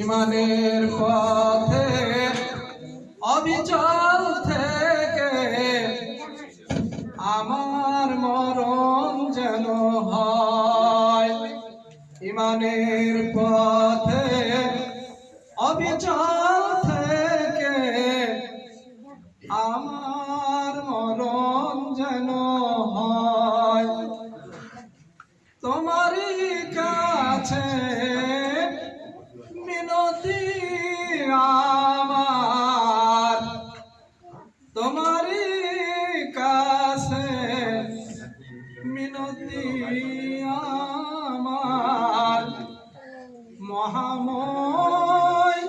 ইমানের পথে অবিচল থেকে আমার মরণ যেন হয়। ইমানের পথে অবিচল থেকে আমার মরণ যেন হয়। তোমারই কাছে মিনতি আমার, তোমারই কাছে মিনতি আমার, মহাময়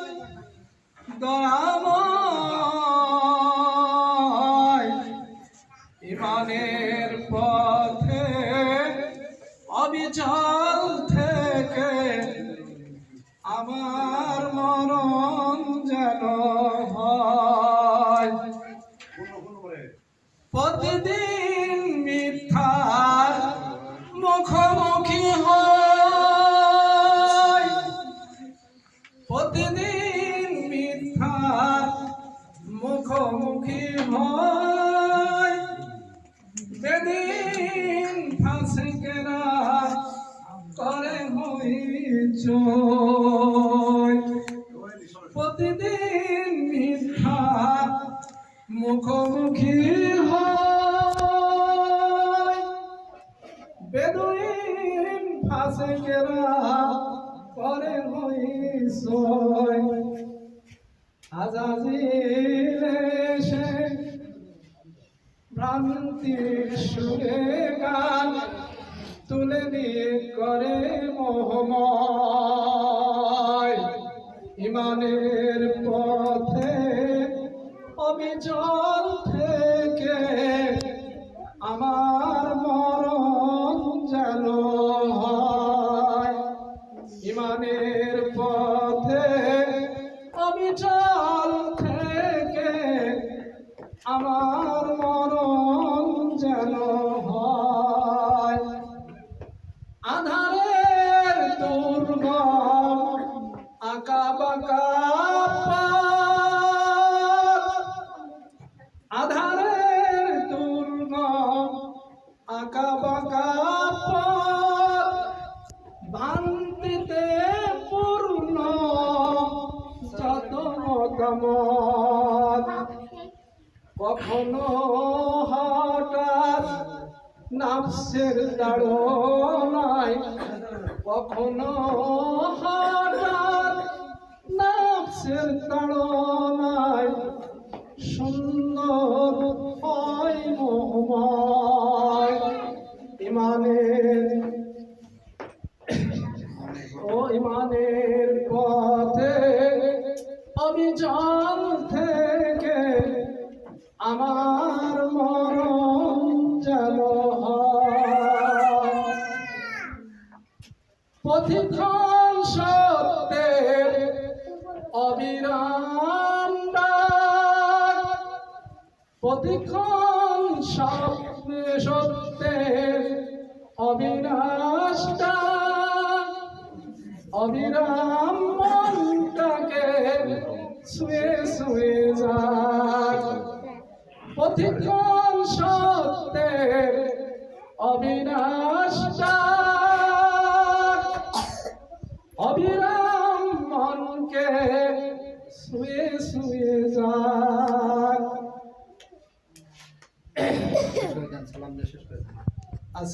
দয়াময়। ইমানের পথে অবিচল থেকে আমার মরণ যেন হয়। প্রতিদিন মিথ্যার মুখোমুখি হয়, প্রতিদিন মিথ্যার মুখোমুখি হয়। বেদিন ফাঁসিকেরা করে হইচই, প্রতিদিন মিথ্যা মুখোমুখি হয়। বেদুইন ফাঁসিকেরা করে হইচই। আজাজিল এসে ভ্রান্তির সুরে গান তুলে দিয়ে করে মোহময়। ইমানের পথে অবিচল থেকে আমার মরণ যেন হয়। ইমানের পথে অবিচল থেকে আমার মরণ যেন হয়। আধারের দুর্গম আঁকা বাঁকা পথ, আধারের দুর্গম আঁকা বাঁকা পথ, ভ্রান্তিতে পূর্ণ যত মতামত। কখনো হঠাৎ নফসের তাড়নায়, কখনো হঠাৎ নফসের তাড়নায় সুন্দর হয় মোহময়। ইমানের পথে অবিচল থেকে আমার মরণ যেন হয়। প্রতিক্ষণ সত্যের অবিরাম ডাক, প্রতিক্ষণ সত্যের অবিনাশ ডাক, অবিরাম মনটাকে ছুঁয়ে ছুঁয়ে যাক। প্রতিক্ষণ সত্যের অবিনাশ ডাক, অবিরাম মনকে ছুঁয়ে ছুঁয়ে যাক।